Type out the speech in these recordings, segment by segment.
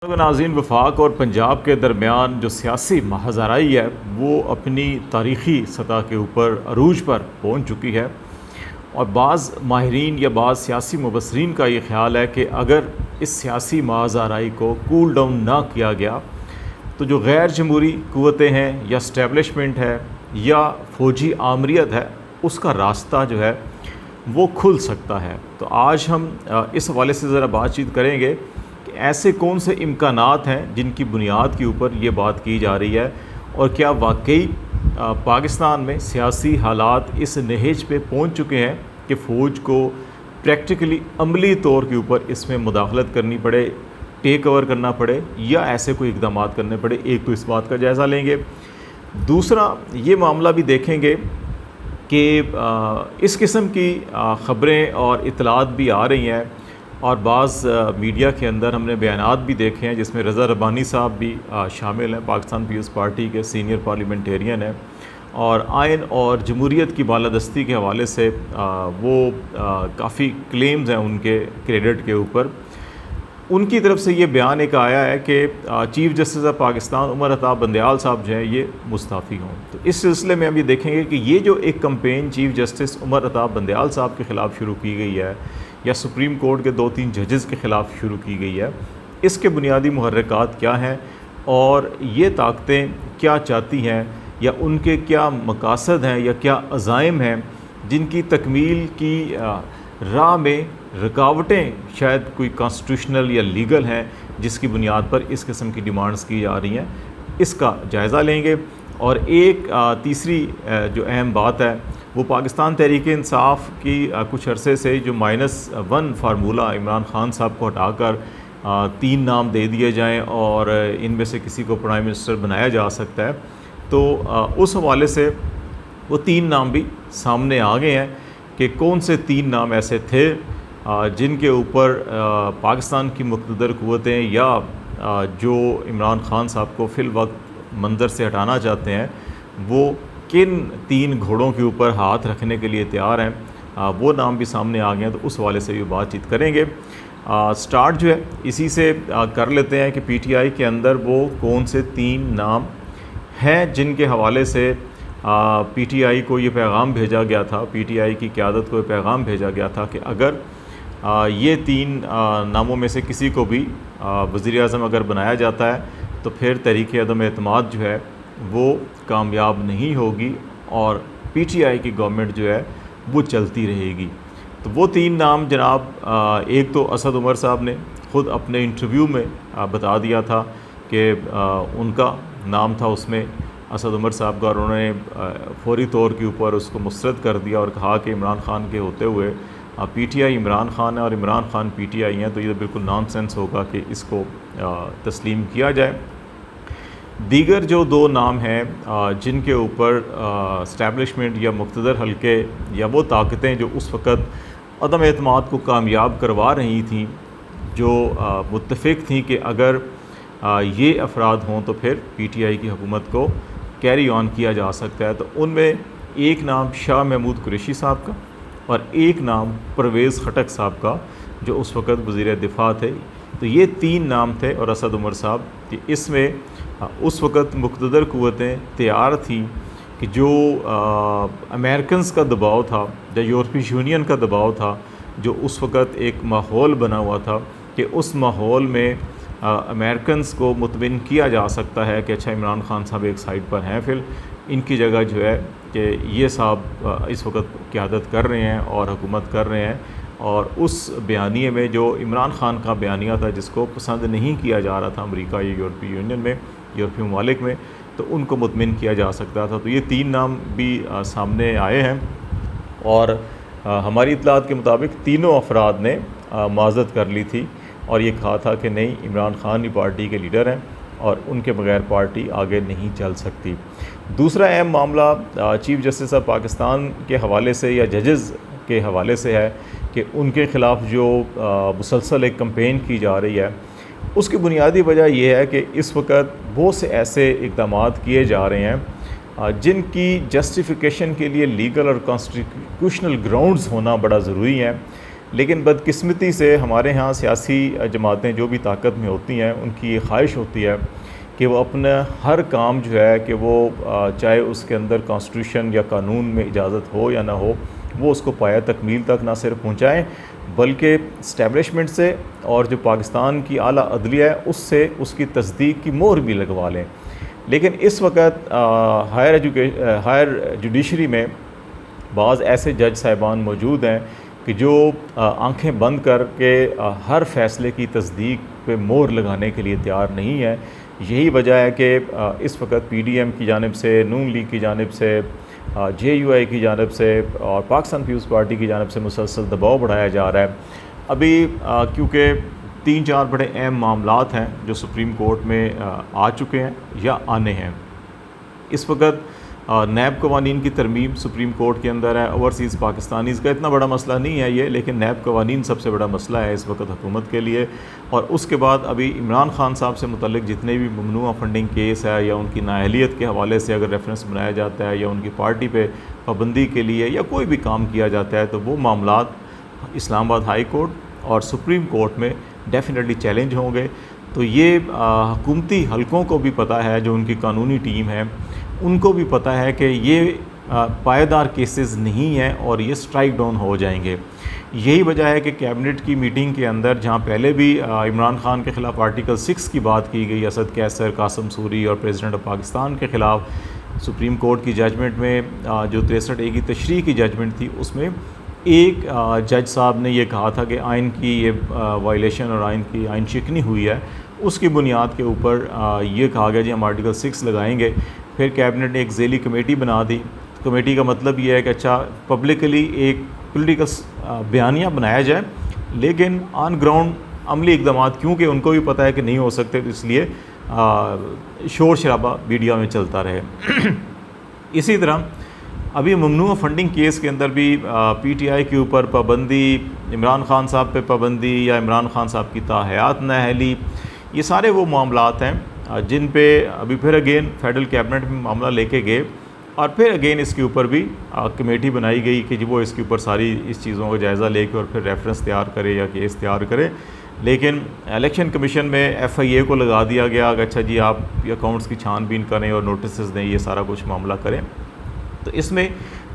तो नाज़रीन, वफाक और पंजाब के दरमियान जो सियासी महाज़राई है वो अपनी तारीख़ी सतह के ऊपर अरूज पर पहुँच चुकी है। और बाज़ माहिरीन या बाज़ सियासी मुबसरीन का ये ख्याल है कि अगर इस सियासी महाज़राई को कूल डाउन ना किया गया तो जो गैर जमहूरी क़ुव्वतें हैं या इस्टेब्लिशमेंट है या फ़ौजी आमरीत है, उसका रास्ता जो है वो खुल सकता है। तो आज हम इस हवाले से ज़रा बातचीत करेंगे कि ऐसे कौन से इम्कानात हैं जिनकी बुनियाद के ऊपर ये बात की जा रही है, और क्या वाकई पाकिस्तान में सियासी हालात इस नहेज पे पहुंच चुके हैं कि फ़ौज को प्रैक्टिकली अमली तौर के ऊपर इसमें मुदाखलत करनी पड़े, टेक ओवर करना पड़े, या ऐसे कोई इक़दाम करने पड़े। एक तो इस बात का जायज़ा लेंगे। दूसरा ये मामला भी देखेंगे कि इस किस्म की ख़बरें और इतलात भी आ रही हैं, और बाज़ मीडिया के अंदर हमने बयानात भी देखे हैं जिसमें रज़ा रब्बानी साहब भी शामिल हैं। पाकिस्तान पीपल्स पार्टी के सीनियर पार्लियामेंटेरियन हैं, और आइन और जमहूरियत की बालादस्ती के हवाले से वो काफ़ी क्लेम्स हैं उनके क्रेडिट के ऊपर। उनकी तरफ से ये बयान एक आया है कि chief justice of Pakistan Umar Ata Bandial साहब जो हैं ये मुस्ताफ़ी हों। तो इस सिलसिले में हम ये देखेंगे कि ये जो एक campaign chief justice Umar Ata Bandial साहब के ख़िलाफ़ शुरू की गई है या सुप्रीम कोर्ट के 2-3 जजेस के ख़िलाफ़ शुरू की गई है, इसके बुनियादी मुहर्रिकात क्या हैं और ये ताकतें क्या चाहती हैं, या उनके क्या मकासद हैं या क्या अज़ाइम हैं जिनकी तकमील की राह में रुकावटें शायद कोई कॉन्स्टिट्यूशनल या लीगल हैं जिसकी बुनियाद पर इस किस्म की डिमांड्स की जा रही हैं। इसका जायज़ा लेंगे। और एक तीसरी जो अहम बात है वो पाकिस्तान तहरीक-ए-इंसाफ़ की कुछ अरसे से जो -1 फार्मूला इमरान ख़ान साहब को हटाकर 3 नाम दे दिए जाएं और इनमें से किसी को प्राइम मिनिस्टर बनाया जा सकता है, तो उस हवाले से वो 3 नाम भी सामने आ गए हैं कि कौन से 3 नाम ऐसे थे जिनके ऊपर पाकिस्तान की मुक़्तदर क़ुव्वतें या जो इमरान ख़ान साहब को फ़िल वक्त मंजर से हटाना चाहते हैं वो किन 3 घोड़ों के ऊपर हाथ रखने के लिए तैयार हैं। वो नाम भी सामने आ गए हैं, तो उस हवाले से भी बातचीत करेंगे। स्टार्ट जो है इसी से कर लेते हैं कि पीटीआई के अंदर वो कौन से 3 नाम हैं जिनके हवाले से पीटीआई को ये पैगाम भेजा गया था, पीटीआई की क़यादत को ये पैगाम भेजा गया था कि अगर ये 3 नामों में से किसी को भी वज़ीर-ए-आज़म अगर बनाया जाता है तो फिर तहरीक अदम एतमाद जो है वो कामयाब नहीं होगी और पीटीआई की गवर्नमेंट जो है वो चलती रहेगी। तो वो 3 नाम जनाब, एक तो असद उमर साहब ने ख़ुद अपने इंटरव्यू में बता दिया था कि उनका नाम था उसमें असद उमर साहब का, और उन्होंने फौरी तौर के ऊपर उसको मुस्तरद कर दिया और कहा कि इमरान ख़ान के होते हुए पीटीआई इमरान ख़ान है और इमरान ख़ान पीटीआई हैं, तो ये बिल्कुल नॉनसेंस होगा कि इसको तस्लीम किया जाए। दीगर जो 2 नाम हैं जिनके ऊपर इस्टेब्लिशमेंट या मुक़्तदर हल्के या वो ताकतें जो उस वक़्त अदम एतमाद को कामयाब करवा रही थीं, जो मुत्तफ़िक़ थीं कि अगर ये अफराद हों तो फिर पीटीआई की हुकूमत को कैरी ऑन किया जा सकता है, तो उनमें एक नाम शाह महमूद कुरैशी साहब का और एक नाम परवेज़ खटक साहब का जो उस वक़्त वज़ीर दिफ़ा थे। तो ये 3 नाम थे, और असद उमर साहब कि इसमें उस वक़्त मुक़्तदर क़ुव्वतें तैयार थीं कि जो अमेरिकन्स का दबाव था या यूरोपीय यूनियन का दबाव था, जो उस वक़्त एक माहौल बना हुआ था कि उस माहौल में अमेरिकन्स को मुतमिन किया जा सकता है कि अच्छा इमरान ख़ान साहब एक साइड पर हैं, फिर इनकी जगह जो है कि ये साहब इस वक्त क़यादत कर रहे हैं और हुकूमत कर रहे हैं। और उस बयानिए में जो इमरान ख़ान का बयानिया था जिसको पसंद नहीं किया जा रहा था अमेरिका या यूरोपीय यूनियन में, यूरोपीय ममालिक में, तो उनको मुतमिन किया जा सकता था। तो ये 3 नाम भी सामने आए हैं, और हमारी इत्तलात के मुताबिक तीनों अफराद ने माज़रत कर ली थी और ये कहा था कि नहीं, इमरान ख़ान ही पार्टी के लीडर हैं और उनके बगैर पार्टी आगे नहीं चल सकती। दूसरा अहम मामला चीफ़ जस्टिस ऑफ पाकिस्तान के हवाले से या जजेस के हवाले से है कि उनके ख़िलाफ़ जो मुसलसल एक कंपेन की जा रही है, उसकी बुनियादी वजह यह है कि इस वक्त बहुत से ऐसे इक़दाम किए जा रहे हैं जिनकी जस्टिफ़िकेशन के लिए लीगल और कॉन्स्टिट्यूशनल ग्राउंड्स होना बड़ा ज़रूरी है। लेकिन बदकिस्मती से हमारे यहाँ सियासी जमातें जो भी ताकत में होती हैं, उनकी ये ख्वाहिश होती है कि वो अपना हर काम जो है कि वो चाहे उसके अंदर कॉन्स्टिट्यूशन या कानून में इजाज़त हो या ना हो, वो उसको पाया तकमील तक ना सिर्फ पहुँचाएँ बल्कि इस्टेब्लिशमेंट से और जो पाकिस्तान की आला अदलिया है उससे उसकी तस्दीक की मोहर भी लगवा लें। लेकिन इस वक्त हायर जुडिशरी में बाज़ ऐसे जज साहिबान मौजूद हैं कि जो आंखें बंद करके हर फैसले की तस्दीक पे मोहर लगाने के लिए तैयार नहीं है। यही वजह है कि इस वक्त पीडीएम की जानिब से, नून लीग की जानिब से, जेयूआई की जानिब से और पाकिस्तान पीपल्स पार्टी की जानिब से मुसलसल दबाव बढ़ाया जा रहा है। अभी क्योंकि 3-4 बड़े अहम मामलात हैं जो सुप्रीम कोर्ट में आ चुके हैं या आने हैं। इस वक्त नैब कवानीन की तरमीम सुप्रीम कोर्ट के अंदर है। ओवरसीज़ पाकिस्तानीज़ का इतना बड़ा मसला नहीं है ये, लेकिन नैब कवानीन सबसे बड़ा मसला है इस वक्त हुकूमत के लिए। और उसके बाद अभी इमरान खान साहब से मुतल्लिक जितने भी ममनुआ फंडिंग केस है या उनकी नाअहलियत के हवाले से अगर रेफरेंस बनाया जाता है या उनकी पार्टी पे पाबंदी के लिए या कोई भी काम किया जाता है, तो वो मामलात इस्लामाबाद हाई कोर्ट और सुप्रीम कोर्ट में डेफिनेटली चैलेंज होंगे। तो ये हुकूमती हलकों को भी पता है, जो उनकी कानूनी टीम है उनको भी पता है कि ये पायेदार केसेस नहीं हैं और ये स्ट्राइक डाउन हो जाएंगे। यही वजह है कि कैबिनेट की मीटिंग के अंदर, जहां पहले भी इमरान खान के ख़िलाफ़ आर्टिकल 6 की बात की गई, असद कैसर, कासम सूरी और प्रेसिडेंट ऑफ पाकिस्तान के ख़िलाफ़ सुप्रीम कोर्ट की जजमेंट में जो 63A की तशरीह की जजमेंट थी, उसमें एक जज साहब ने ये कहा था कि आइन की ये वायलेशन और आइन शिकनी हुई है। उसकी बुनियाद के ऊपर ये कहा गया जी हम आर्टिकल 6 लगाएंगे। फिर कैबिनेट ने एक ज़ेली कमेटी बना दी। कमेटी का मतलब ये है कि अच्छा पब्लिकली एक पॉलिटिकल बयानिया बनाया जाए, लेकिन ऑन ग्राउंड अमली इकदाम, क्योंकि उनको भी पता है कि नहीं हो सकते, तो इसलिए शोर शराबा मीडिया में चलता रहे। इसी तरह अभी ममनुआ फंडिंग केस के अंदर भी पीटीआई के ऊपर पाबंदी, इमरान खान साहब पे पाबंदी या इमरान खान साहब की ताहयात नाअहली, ये सारे वो मामलात हैं जिन पे अभी फिर अगेन फेडरल कैबिनेट में मामला लेके गए और फिर अगेन इसके ऊपर भी कमेटी बनाई गई कि वो इसके ऊपर सारी इस चीज़ों का जायज़ा लेके और फिर रेफरेंस तैयार करे या केस तैयार करे। लेकिन इलेक्शन कमीशन में FIA को लगा दिया गया कि अच्छा जी आप अकाउंट्स की छानबीन करें और नोटिस दें, ये सारा कुछ मामला करें। तो इसमें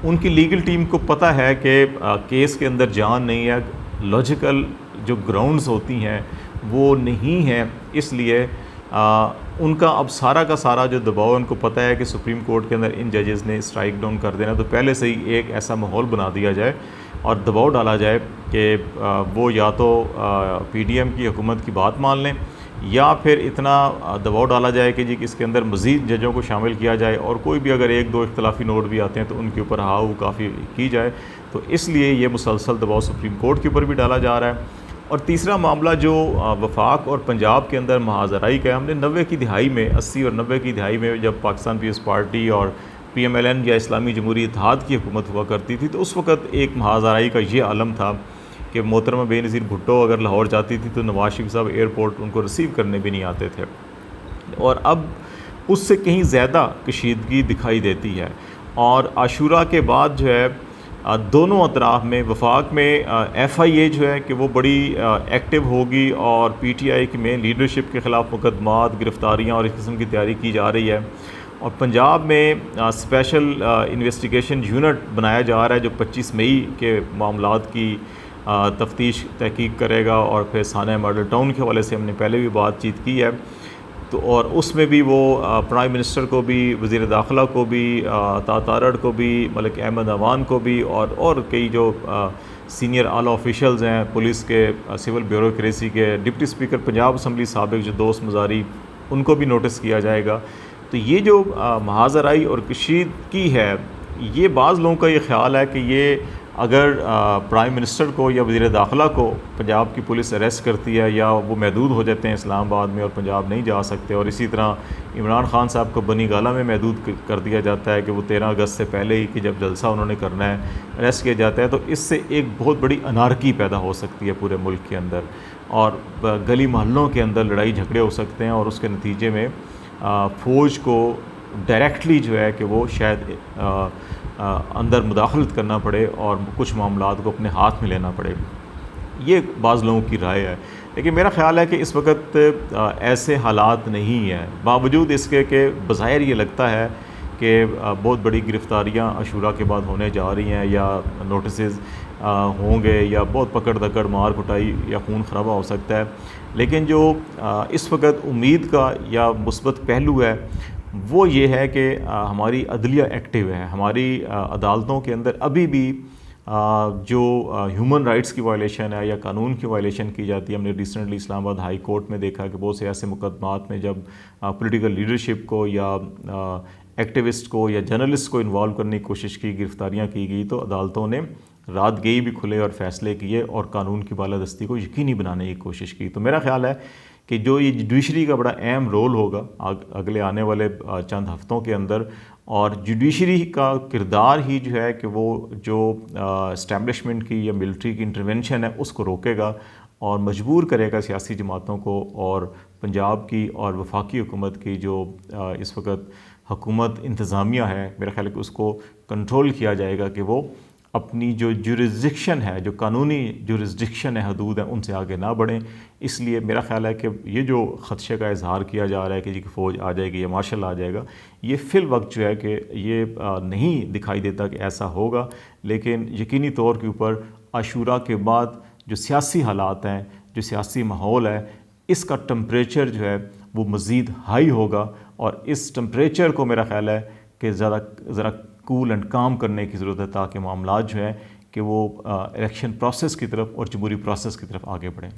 उनकी लीगल टीम को पता है कि केस के अंदर जान नहीं है, लॉजिकल जो ग्राउंड्स होती हैं वो नहीं है, इसलिए उनका अब सारा का सारा जो दबाव है, उनको पता है कि सुप्रीम कोर्ट के अंदर इन जजेस ने स्ट्राइक डाउन कर देना, तो पहले से ही एक ऐसा माहौल बना दिया जाए और दबाव डाला जाए कि वो या तो PDM की हुकूमत की बात मान लें या फिर इतना दबाव डाला जाए कि जी इसके अंदर मज़ीद जजों को शामिल किया जाए और कोई भी अगर 1-2 इख्तलाफी नोट भी आते हैं तो उनके ऊपर हाउ काफ़ी की जाए। तो इसलिए ये मुसलसल दबाव सुप्रीम कोर्ट के ऊपर भी डाला जा रहा है। और तीसरा मामला जो वफाक और पंजाब के अंदर महाजराई का है, हमने 90 की दिहाई में, 80 और 90 की दिहाई में जब पाकिस्तान पीपल्स पार्टी और PMLN या इस्लामी जमहूरी इत्तेहाद की हुकूमत हुआ करती थी, तो उस वक्त एक महाजराई का ये आलम था कि मोहतरमा बेनज़ीर भुट्टो अगर लाहौर जाती थी तो नवाज शरीफ साहब एयरपोर्ट उनको रिसीव करने भी नहीं आते थे, और अब उससे कहीं ज़्यादा कशीदगी दिखाई देती है। और आशूरा के बाद जो है दोनों अतराफ़ में, वफाक में FIA जो है कि वो बड़ी एक्टिव होगी और PTI की मेन लीडरशिप के ख़िलाफ़ मुकदमात, गिरफ़्तारियाँ और इस किस्म की तैयारी की जा रही है। और पंजाब में स्पेशल इन्वेस्टिगेशन यूनिट बनाया जा रहा है जो 25 मई के मामलात की तफ्तीश तहकीक करेगा। और फिर साना मॉडल टाउन के हवाले से हमने पहले भी बातचीत की है, तो और उसमें भी वो प्राइम मिनिस्टर को भी, वज़ीर दाखिला को भी, तातारड़ को भी, मलिक अहमद अवान को भी और कई जो सीनियर आला ऑफिशल्स हैं पुलिस के, सिविल ब्यूरोक्रेसी के, डिप्टी स्पीकर पंजाब असम्बली साबिक जो दोस्त मज़ारी, उनको भी नोटिस किया जाएगा। तो ये जो महाजराई और कशीदगी है, ये बाज़ लोगों का ये ख्याल है कि ये अगर प्राइम मिनिस्टर को या वज़ीर दाखिला को पंजाब की पुलिस अरेस्ट करती है या वो महदूद हो जाते हैं इस्लामाबाद में और पंजाब नहीं जा सकते, और इसी तरह इमरान खान साहब को बनी गाला में महदूद कर दिया जाता है कि वो 13 अगस्त से पहले ही कि जब जलसा उन्होंने करना है अरेस्ट किया जाता है, तो इससे एक बहुत बड़ी अनारकी पैदा हो सकती है पूरे मुल्क के अंदर और गली मोहल्लों के अंदर लड़ाई झगड़े हो सकते हैं, और उसके नतीजे में फ़ौज को डायरेक्टली जो है कि वो शायद अंदर मुदाखलत करना पड़े और कुछ मामलात को अपने हाथ में लेना पड़े। ये बाज़ लोगों की राय है। लेकिन मेरा ख़्याल है कि इस वक्त ऐसे हालात नहीं हैं, बावजूद इसके कि बज़ाहिर ये लगता है कि बहुत बड़ी गिरफ़्तारियाँ अशूरा के बाद होने जा रही हैं या नोटिसेस होंगे या बहुत पकड़ दकड़ मार कुटाई या खून खराबा हो सकता है। लेकिन जो इस वक्त उम्मीद का या मुस्बत पहलू है वो ये है कि हमारी अदलिया एक्टिव है, हमारी अदालतों के अंदर अभी भी जो ह्यूमन राइट्स की वायलेशन है या कानून की वायलेशन की जाती है। हमने रिसेंटली इस्लामाबाद हाई कोर्ट में देखा कि बहुत से ऐसे मुकदमात में जब पॉलिटिकल लीडरशिप को या एक्टिविस्ट को या जर्नलिस्ट को इन्वॉल्व करने की कोशिश की, गिरफ्तारियाँ की गई, तो अदालतों ने रात गई भी खुले और फ़ैसले किए और कानून की बालादस्ती को यकीनी बनाने की कोशिश की। तो मेरा ख्याल है कि जो ये जुडिशरी का बड़ा अहम रोल होगा अगले आने वाले चंद हफ्तों के अंदर, और जुडिशरी का किरदार ही जो है कि वो जो इस्टेब्लिशमेंट की या मिलिट्री की इंटरवेंशन है उसको रोकेगा और मजबूर करेगा सियासी जमातों को और पंजाब की और वफाकी हुकूमत की जो इस वक्त हुकूमत इंतज़ामिया है, मेरा ख्याल है कि उसको कंट्रोल किया जाएगा कि वो अपनी जो जुरिस्डिक्शन है, जो कानूनी जुरिस्डिक्शन है, हदूद है, उनसे आगे ना बढ़ें। इसलिए मेरा ख़्याल है कि ये जो ख़दशे का इजहार किया जा रहा है कि जी फ़ौज आ जाएगी या मार्शल आ जाएगा, ये फ़िल वक्त जो है कि ये नहीं दिखाई देता कि ऐसा होगा। लेकिन यकीनी तौर के ऊपर आशूरा के बाद जो सियासी हालात हैं, जो सियासी माहौल है, इसका टेम्परेचर जो है वो मज़ीद हाई होगा और इस टेम्परेचर को मेरा ख़्याल है कि ज़रा कूल एंड काम करने की ज़रूरत है ताकि मामलात जो है कि वो इलेक्शन प्रोसेस की तरफ और जमहूरी प्रोसेस की तरफ आगे बढ़ें।